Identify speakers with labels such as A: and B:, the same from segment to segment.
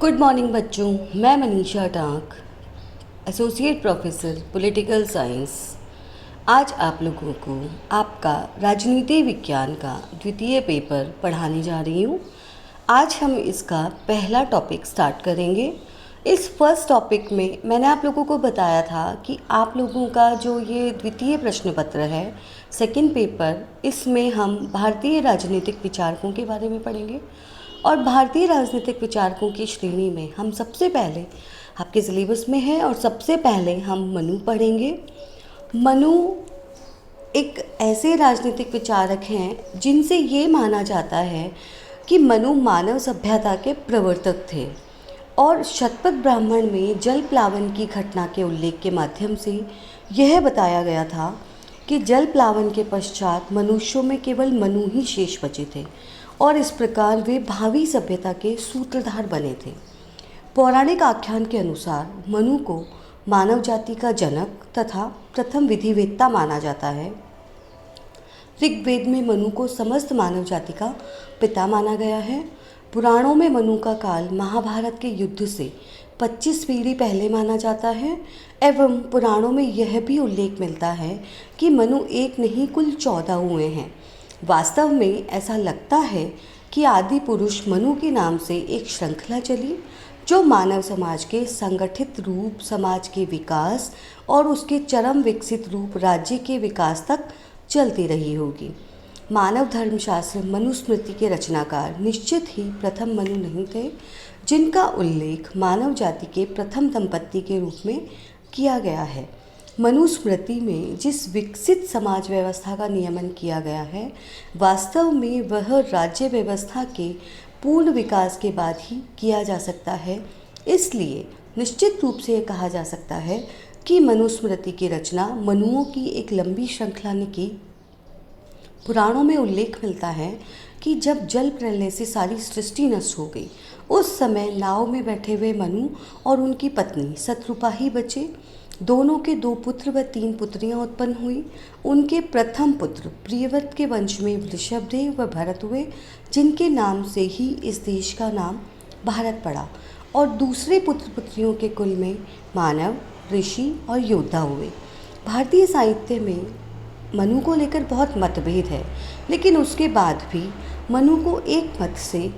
A: Good morning बच्चों। मैं Manisha tank, associate professor political science. आज आप लोगों को आपका राजनीति विज्ञान का द्वितीय पेपर पढ़ाने जा रही हूँ। आज हम इसका पहला टॉपिक स्टार्ट करेंगे। इस फर्स्ट टॉपिक में मैंने आप लोगों को बताया था कि आप लोगों का जो ये द्वितीय प्रश्न पत्र है, सेकंड पेपर, इसमें हम भारतीय राजनीतिक विचारकों के बारे में पढ़ेंगे। और भारतीय राजनीतिक विचारकों की श्रेणी में हम सबसे पहले आपके सिलेबस में है और सबसे पहले हम मनु पढ़ेंगे। मनु एक ऐसे राजनीतिक विचारक हैं जिनसे ये माना जाता है कि मनु मानव सभ्यता के प्रवर्तक थे और शतपथ ब्राह्मण में जल प्लावन की घटना के उल्लेख के माध्यम से यह बताया गया था कि जल प्लावन के पश्चात मनुष्यों में केवल मनु ही शेष बचे थे और इस प्रकार वे भावी सभ्यता के सूत्रधार बने थे। पौराणिक आख्यान के अनुसार मनु को मानव जाति का जनक तथा प्रथम विधिवेत्ता माना जाता है। ऋग्वेद में मनु को समस्त मानव जाति का पिता माना गया है। पुराणों में मनु का काल महाभारत के युद्ध से 25 पीढ़ी पहले माना जाता है एवं पुराणों में यह भी उल्लेख मिलता है कि मनु एक नहीं कुल 14 हुए हैं। वास्तव में ऐसा लगता है कि आदि पुरुष मनु के नाम से एक श्रृंखला चली जो मानव समाज के संगठित रूप, समाज के विकास और उसके चरम विकसित रूप राज्य के विकास तक चलती रही होगी। मानव धर्मशास्त्र मनुस्मृति के रचनाकार निश्चित ही प्रथम मनु नहीं थे, जिनका उल्लेख मानव जाति के प्रथम दंपत्ति के रूप में किया गया है। मनुस्मृति में जिस विकसित समाज व्यवस्था का नियमन किया गया है, वास्तव में वह राज्य व्यवस्था के पूर्ण विकास के बाद ही किया जा सकता है। इसलिए निश्चित रूप से यह कहा जा सकता है कि मनुस्मृति की रचना मनुओं की एक लंबी श्रृंखला ने की। पुराणों में उल्लेख मिलता है कि जब जल प्रलय से सारी सृष्टि नष्ट हो गई, उस समय नाव में बैठे हुए मनु और उनकी पत्नी शत्रुपा ही बचे। दोनों के 2 पुत्र व 3 पुत्रियां उत्पन्न हुई। उनके प्रथम पुत्र प्रियव्रत के वंश में वृषभदेव व भरत हुए, जिनके नाम से ही इस देश का नाम भारत पड़ा। और दूसरे पुत्र पुत्रियों के कुल में मानव, ऋषि और योद्धा हुए। भारतीय साहित्य में मनु को लेकर बहुत मतभेद है, लेकिन उसके बाद भी मनु को एक मत से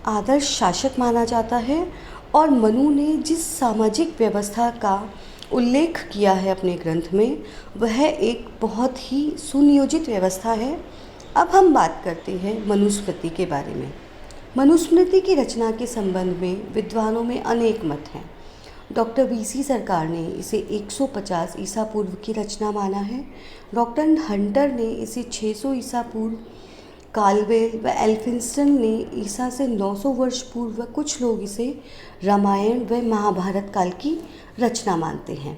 A: आदर्श शासक माना जाता है और मनु ने जिस सामाजिक व्यवस्था का उल्लेख किया है अपने ग्रंथ में, वह एक बहुत ही सुनियोजित व्यवस्था है। अब हम बात करते हैं मनुस्मृति के बारे में। मनुस्मृति की रचना के संबंध में विद्वानों में अनेक मत हैं। डॉक्टर वीसी सरकार ने इसे 150 ईसा पूर्व की रचना माना है। डॉक्टर हंटर ने इसे 600 ईसा पूर्व, कालवेल व एल्फिंस्टन ने ईसा से 900 वर्ष पूर्व, व कुछ लोग इसे रामायण व महाभारत काल की रचना मानते हैं।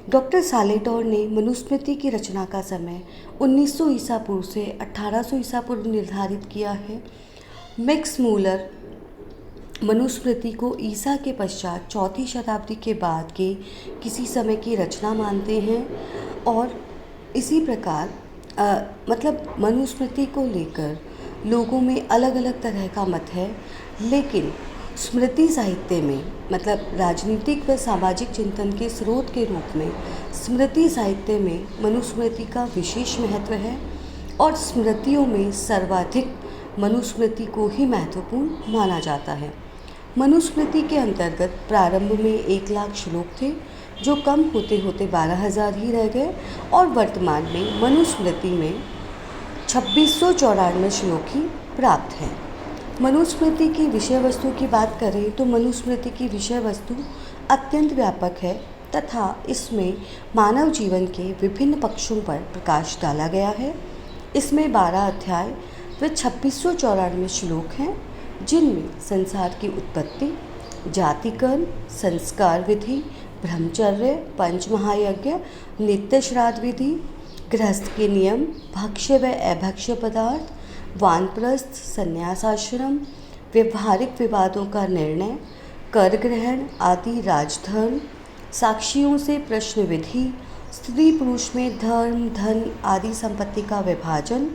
A: डॉक्टर सालेटोर ने मनुस्मृति की रचना का समय 1900 ईसा पूर्व से 1800 ईसा पूर्व निर्धारित किया है। मैक्स मूलर मनुस्मृति को ईसा के पश्चात 4वीं शताब्दी के बाद के किसी समय की रचना मानते हैं। और इसी प्रकार मतलब मनुस्मृति को लेकर लोगों में अलग अलग तरह का मत है, लेकिन स्मृति साहित्य में मतलब राजनीतिक व सामाजिक चिंतन के स्रोत के रूप में स्मृति साहित्य में मनुस्मृति का विशेष महत्व है और स्मृतियों में सर्वाधिक मनुस्मृति को ही महत्वपूर्ण माना जाता है। मनुस्मृति के अंतर्गत प्रारंभ में 1 लाख श्लोक थे, जो कम होते होते 12,000 ही रह गए और वर्तमान में मनुस्मृति में 2694 श्लोक ही प्राप्त हैं। मनुस्मृति की विषय वस्तु की बात करें तो मनुस्मृति की विषय वस्तु अत्यंत व्यापक है तथा इसमें मानव जीवन के विभिन्न पक्षों पर प्रकाश डाला गया है। इसमें 12 अध्याय व 2694 श्लोक हैं, जिनमें संसार की उत्पत्ति, जातिकर्म, संस्कार विधि, ब्रह्मचर्य, पंचमहायज्ञ, नित्य श्राद्ध विधि, गृहस्थ के नियम, भक्ष्य व अभक्ष्य पदार्थ, वानप्रस्थ, संन्यासाश्रम, व्यवहारिक विवादों का निर्णय, कर ग्रहण आदि राजधर्म, साक्षियों से प्रश्न विधि, स्त्री पुरुष में धर्म, धन आदि संपत्ति का विभाजन,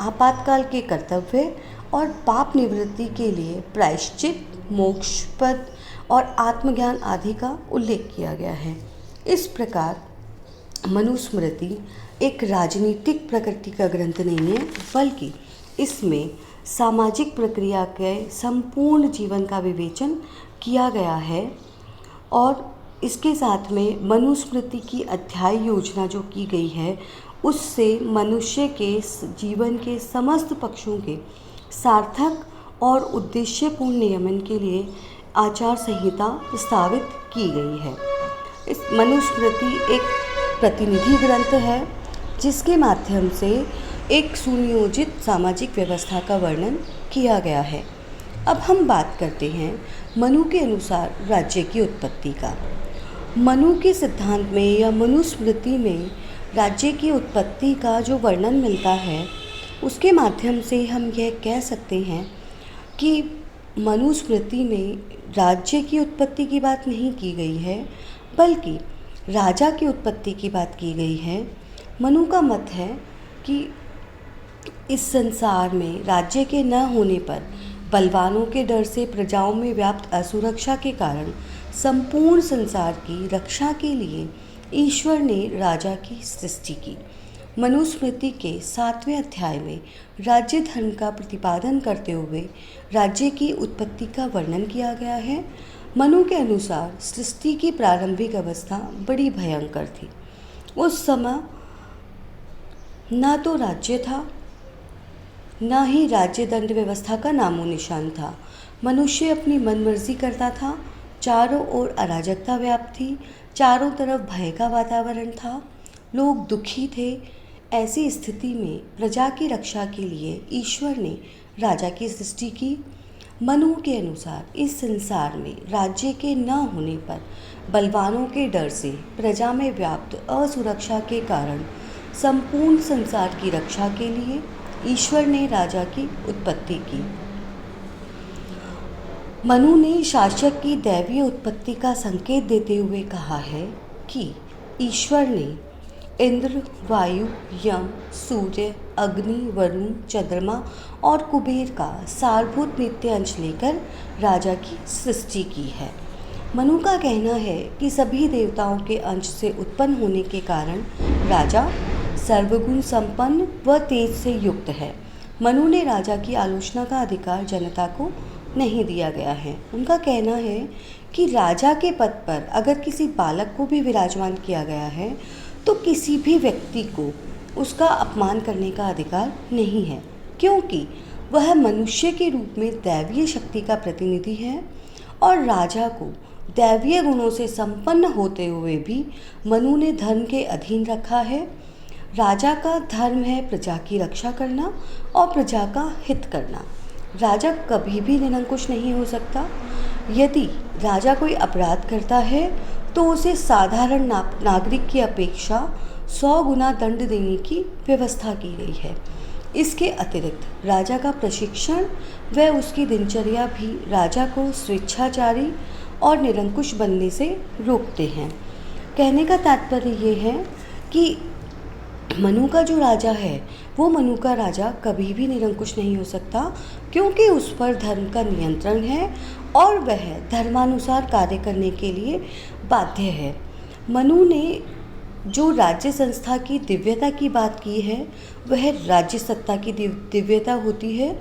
A: आपातकाल के कर्तव्य और पाप निवृत्ति के लिए प्रायश्चित, मोक्ष पद और आत्मज्ञान आदि का उल्लेख किया गया है। इस प्रकार मनुस्मृति एक राजनीतिक प्रकृति का ग्रंथ नहीं है, बल्कि इसमें सामाजिक प्रक्रिया के संपूर्ण जीवन का विवेचन किया गया है। और इसके साथ में मनुस्मृति की अध्याय योजना जो की गई है, उससे मनुष्य के जीवन के समस्त पक्षों के सार्थक और उद्देश्यपूर्ण नियमन के लिए आचार संहिता प्रस्तावित की गई है। इस मनुस्मृति एक प्रतिनिधि ग्रंथ है जिसके माध्यम से एक सुनियोजित सामाजिक व्यवस्था का वर्णन किया गया है। अब हम बात करते हैं मनु के अनुसार राज्य की उत्पत्ति का। मनु के सिद्धांत में या मनुस्मृति में राज्य की उत्पत्ति का जो वर्णन मिलता है, उसके माध्यम से हम यह कह सकते हैं कि मनुस्मृति में राज्य की उत्पत्ति की बात नहीं की गई है, बल्कि राजा की उत्पत्ति की बात की गई है। मनु का मत है कि इस संसार में राज्य के न होने पर बलवानों के डर से प्रजाओं में व्याप्त असुरक्षा के कारण संपूर्ण संसार की रक्षा के लिए ईश्वर ने राजा की सृष्टि की। मनुस्मृति के 7वें अध्याय में राज्य धर्म का प्रतिपादन करते हुए राज्य की उत्पत्ति का वर्णन किया गया है। मनु के अनुसार सृष्टि की प्रारंभिक अवस्था बड़ी भयंकर थी। उस समय न तो राज्य था, न ही राज्य दंड व्यवस्था का नामो निशान था। मनुष्य अपनी मनमर्जी करता था, चारों ओर अराजकता व्याप्त थी, चारों तरफ भय का वातावरण था, लोग दुखी थे। ऐसी स्थिति में प्रजा की रक्षा के लिए ईश्वर ने राजा की सृष्टि की। मनु के अनुसार इस संसार में राज्य के न होने पर बलवानों के डर से प्रजा में व्याप्त असुरक्षा के कारण संपूर्ण संसार की रक्षा के लिए ईश्वर ने राजा की उत्पत्ति की। मनु ने शासक की दैवीय उत्पत्ति का संकेत देते हुए कहा है कि ईश्वर ने इंद्र, वायु, यम, सूर्य, अग्नि, वरुण, चंद्रमा और कुबेर का सारभूत नित्य अंश लेकर राजा की सृष्टि की है। मनु का कहना है कि सभी देवताओं के अंश से उत्पन्न होने के कारण राजा सर्वगुण संपन्न व तेज से युक्त है। मनु ने राजा की आलोचना का अधिकार जनता को नहीं दिया गया है। उनका कहना है कि राजा के पद पर अगर किसी बालक को भी विराजमान किया गया है तो किसी भी व्यक्ति को उसका अपमान करने का अधिकार नहीं है, क्योंकि वह मनुष्य के रूप में दैवीय शक्ति का प्रतिनिधि है और राजा को दैवीय गुणों से संपन्न होते हुए भी मनु ने धर्म के अधीन रखा है। राजा का धर्म है प्रजा की रक्षा करना और प्रजा का हित करना। राजा कभी भी निरंकुश नहीं हो सकता। यदि राजा कोई अपराध करता है तो उसे साधारण नागरिक की अपेक्षा 100 गुना दंड देने की व्यवस्था की गई है। इसके अतिरिक्त राजा का प्रशिक्षण व उसकी दिनचर्या भी राजा को स्वेच्छाचारी और निरंकुश बनने से रोकते हैं। कहने का तात्पर्य ये है कि मनु का जो राजा है वो मनु का राजा कभी भी निरंकुश नहीं हो सकता, क्योंकि उस पर धर्म का नियंत्रण है और वह धर्मानुसार कार्य करने के लिए बाध्य है। मनु ने जो राज्य संस्था की दिव्यता की बात की है वह राज्य सत्ता की दिव्यता होती है,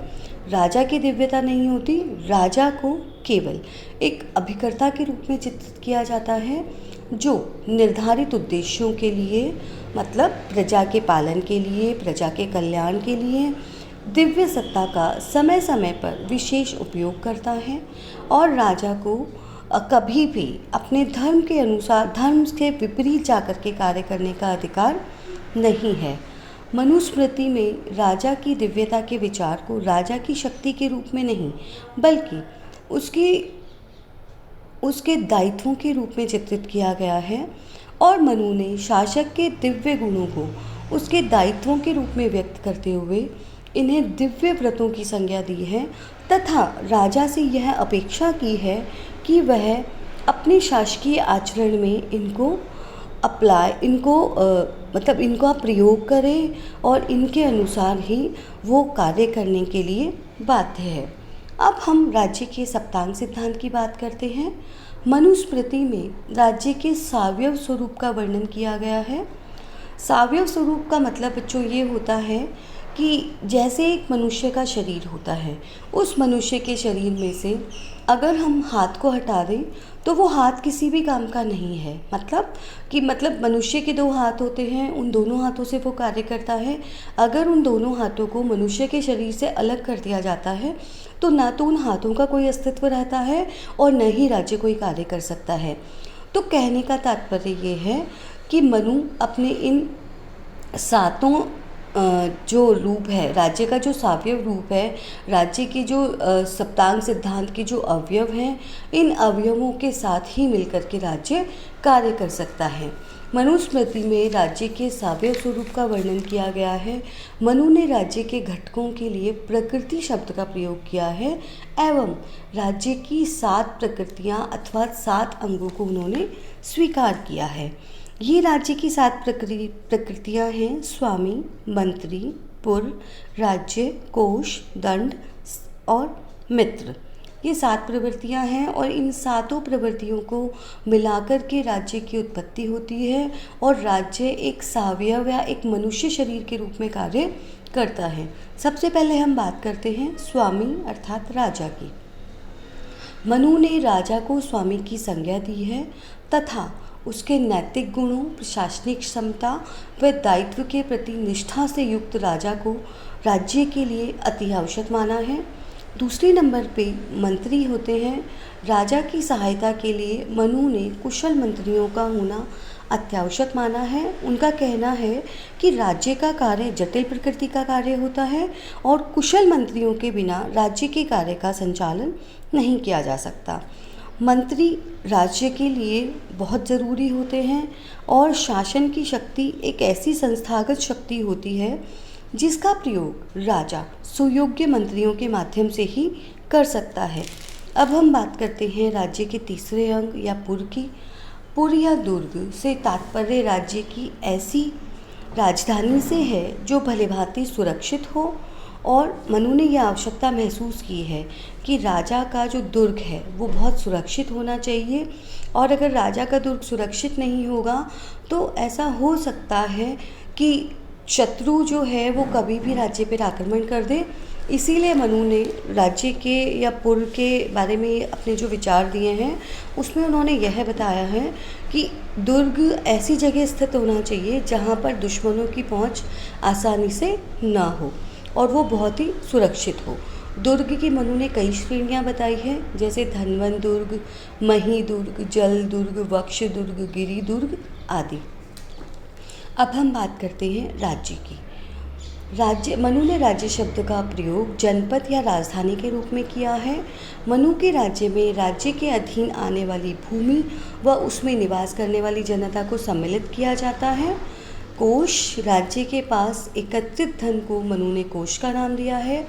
A: राजा की दिव्यता नहीं होती। राजा को केवल एक अभिकर्ता के रूप में चित्रित किया जाता है जो निर्धारित उद्देश्यों के लिए, मतलब प्रजा के पालन के लिए, प्रजा के कल्याण के लिए दिव्य सत्ता का समय समय पर विशेष उपयोग करता है और राजा को कभी भी अपने धर्म के अनुसार धर्म के विपरीत जाकर के कार्य करने का अधिकार नहीं है। मनुस्मृति में राजा की दिव्यता के विचार को राजा की शक्ति के रूप में नहीं बल्कि उसके दायित्वों के रूप में चित्रित किया गया है और मनु ने शासक के दिव्य गुणों को उसके दायित्वों के रूप में व्यक्त करते हुए इन्हें दिव्य व्रतों की संज्ञा दी है तथा राजा से यह अपेक्षा की है कि वह अपने शासकीय आचरण में इनको इनका प्रयोग करे और इनके अनुसार ही वो कार्य करने के लिए बाध्य है। अब हम राज्य के सप्तांग सिद्धांत की बात करते हैं। मनुस्मृति में राज्य के सावयव स्वरूप का वर्णन किया गया है। सावयव स्वरूप का मतलब बच्चों ये होता है कि जैसे एक मनुष्य का शरीर होता है, उस मनुष्य के शरीर में से अगर हम हाथ को हटा दें तो वो हाथ किसी भी काम का नहीं है। मतलब मनुष्य के 2 हाथ होते हैं, उन दोनों हाथों से वो कार्य करता है। अगर उन दोनों हाथों को मनुष्य के शरीर से अलग कर दिया जाता है तो ना तो उन हाथों का कोई अस्तित्व रहता है और न ही राज्य कोई कार्य कर सकता है। तो कहने का तात्पर्य ये है कि मनु अपने इन सातों जो रूप है, राज्य का जो सावयव रूप है, राज्य की जो सप्तांग सिद्धांत के जो अवयव हैं, इन अवयवों के साथ ही मिलकर के राज्य कार्य कर सकता है। मनुस्मृति में राज्य के सावयव स्वरूप का वर्णन किया गया है। मनु ने राज्य के घटकों के लिए प्रकृति शब्द का प्रयोग किया है एवं राज्य की 7 प्रकृतियाँ अथवा 7 अंगों को उन्होंने स्वीकार किया है। ये राज्य की 7 प्रकृतियाँ हैं: स्वामी, मंत्री, पुर, राज्य, कोश, दंड और मित्र। ये 7 प्रवृत्तियाँ हैं और इन 7 प्रवृत्तियों को मिलाकर के राज्य की उत्पत्ति होती है और राज्य एक सावयव या एक मनुष्य शरीर के रूप में कार्य करता है। सबसे पहले हम बात करते हैं स्वामी अर्थात राजा की। मनु ने राजा को स्वामी की संज्ञा दी है तथा उसके नैतिक गुणों, प्रशासनिक क्षमता व दायित्व के प्रति निष्ठा से युक्त राजा को राज्य के लिए अति आवश्यक माना है। दूसरे नंबर पे मंत्री होते हैं। राजा की सहायता के लिए मनु ने कुशल मंत्रियों का होना अत्यावश्यक माना है। उनका कहना है कि राज्य का कार्य जटिल प्रकृति का कार्य होता है और कुशल मंत्रियों के बिना राज्य के कार्य का संचालन नहीं किया जा सकता। मंत्री राज्य के लिए बहुत ज़रूरी होते हैं और शासन की शक्ति एक ऐसी संस्थागत शक्ति होती है जिसका प्रयोग राजा सुयोग्य मंत्रियों के माध्यम से ही कर सकता है। अब हम बात करते हैं राज्य के तीसरे अंग या पुर की। पुर या दुर्ग से तात्पर्य राज्य की ऐसी राजधानी से है जो भलीभांति सुरक्षित हो और मनु ने यह आवश्यकता महसूस की है कि राजा का जो दुर्ग है वो बहुत सुरक्षित होना चाहिए और अगर राजा का दुर्ग सुरक्षित नहीं होगा तो ऐसा हो सकता है कि शत्रु जो है वो कभी भी राज्य पर आक्रमण कर दे। इसीलिए मनु ने राज्य के या पुर के बारे में अपने जो विचार दिए हैं उसमें उन्होंने यह बताया है कि दुर्ग ऐसी जगह स्थित होना चाहिए जहाँ पर दुश्मनों की पहुँच आसानी से ना हो और वो बहुत ही सुरक्षित हो। दुर्ग की मनु ने कई श्रेणियाँ बताई हैं, जैसे धनवन दुर्ग, मही दुर्ग, जल दुर्ग, वक्ष दुर्ग, गिरि दुर्ग आदि। अब हम बात करते हैं राज्य की। मनु ने राज्य शब्द का प्रयोग जनपद या राजधानी के रूप में किया है। मनु के राज्य में राज्य के अधीन आने वाली भूमि व उसमें निवास करने वाली जनता को सम्मिलित किया जाता है। कोष, राज्य के पास एकत्रित धन को मनु ने कोष का नाम दिया है।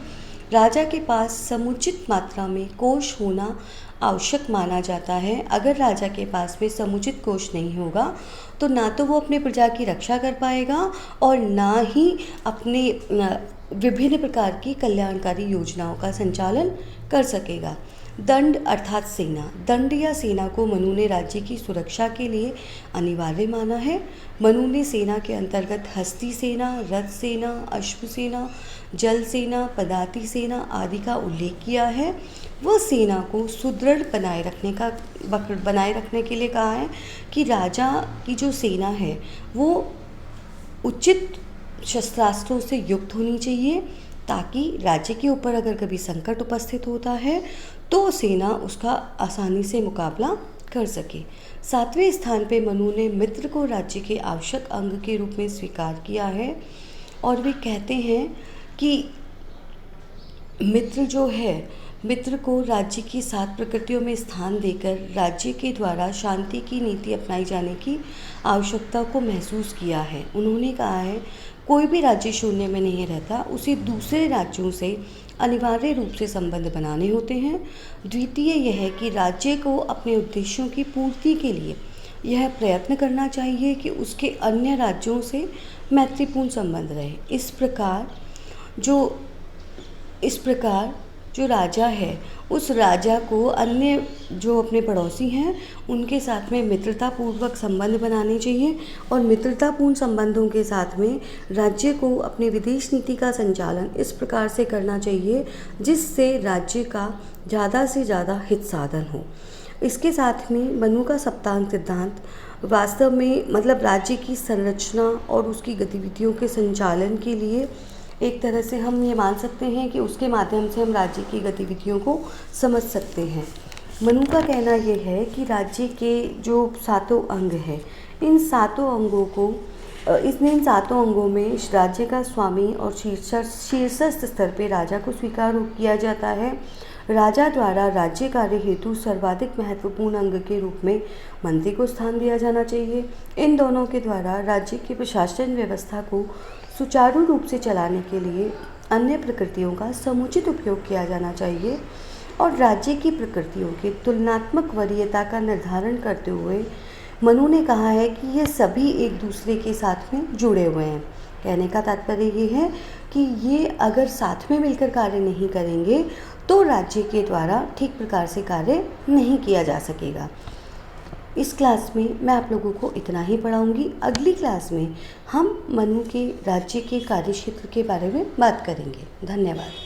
A: राजा के पास समुचित मात्रा में कोष होना आवश्यक माना जाता है। अगर राजा के पास में समुचित कोष नहीं होगा तो ना तो वो अपने प्रजा की रक्षा कर पाएगा और ना ही अपने विभिन्न प्रकार की कल्याणकारी योजनाओं का संचालन कर सकेगा। दंड अर्थात सेना। दंड या सेना को मनु ने राज्य की सुरक्षा के लिए अनिवार्य माना है। मनु ने सेना के अंतर्गत हस्ती सेना, रथ सेना, अश्व सेना, जल सेना, पदाति सेना आदि का उल्लेख किया है। वह सेना को सुदृढ़ बनाए रखने के लिए कहा है कि राजा की जो सेना है वो उचित शस्त्रास्त्रों से युक्त होनी चाहिए ताकि राज्य के ऊपर अगर कभी संकट उपस्थित होता है तो सेना उसका आसानी से मुकाबला कर सके। 7वें स्थान पे मनु ने मित्र को राज्य के आवश्यक अंग के रूप में स्वीकार किया है और वे कहते हैं कि मित्र को राज्य की 7 प्रकृतियों में स्थान देकर राज्य के द्वारा शांति की नीति अपनाई जाने की आवश्यकता को महसूस किया है। उन्होंने कहा है कोई भी राज्य शून्य में नहीं रहता, उसे दूसरे राज्यों से अनिवार्य रूप से संबंध बनाने होते हैं। द्वितीय यह है कि राज्य को अपने उद्देश्यों की पूर्ति के लिए यह प्रयत्न करना चाहिए कि उसके अन्य राज्यों से मैत्रीपूर्ण संबंध रहे। इस प्रकार जो राजा है उस राजा को अन्य जो अपने पड़ोसी हैं उनके साथ में मित्रतापूर्वक संबंध बनाने चाहिए और मित्रतापूर्ण संबंधों के साथ में राज्य को अपने विदेश नीति का संचालन इस प्रकार से करना चाहिए जिससे राज्य का ज़्यादा से ज़्यादा हित साधन हो। इसके साथ में मनु का सप्तांग सिद्धांत वास्तव में मतलब राज्य की संरचना और उसकी गतिविधियों के संचालन के लिए एक तरह से हम ये मान सकते हैं कि उसके माध्यम से हम राज्य की गतिविधियों को समझ सकते हैं। मनु का कहना ये है कि राज्य के जो 7 अंग हैं इन 7 अंगों को इन 7 अंगों में राज्य का स्वामी और शीर्षस्थ स्तर पे राजा को स्वीकार किया जाता है। राजा द्वारा राज्य कार्य हेतु सर्वाधिक महत्वपूर्ण अंग के रूप में मंत्री को स्थान दिया जाना चाहिए। इन दोनों के द्वारा राज्य की प्रशासन व्यवस्था को सुचारू रूप से चलाने के लिए अन्य प्रकृतियों का समुचित उपयोग किया जाना चाहिए और राज्य की प्रकृतियों की तुलनात्मक वरीयता का निर्धारण करते हुए मनु ने कहा है कि ये सभी एक दूसरे के साथ में जुड़े हुए हैं। कहने का तात्पर्य ये है कि ये अगर साथ में मिलकर कार्य नहीं करेंगे तो राज्य के द्वारा ठीक प्रकार से कार्य नहीं किया जा सकेगा। इस क्लास में मैं आप लोगों को इतना ही पढ़ाऊंगी। अगली क्लास में हम मनु के राज्य के कार्यक्षेत्र के बारे में बात करेंगे। धन्यवाद।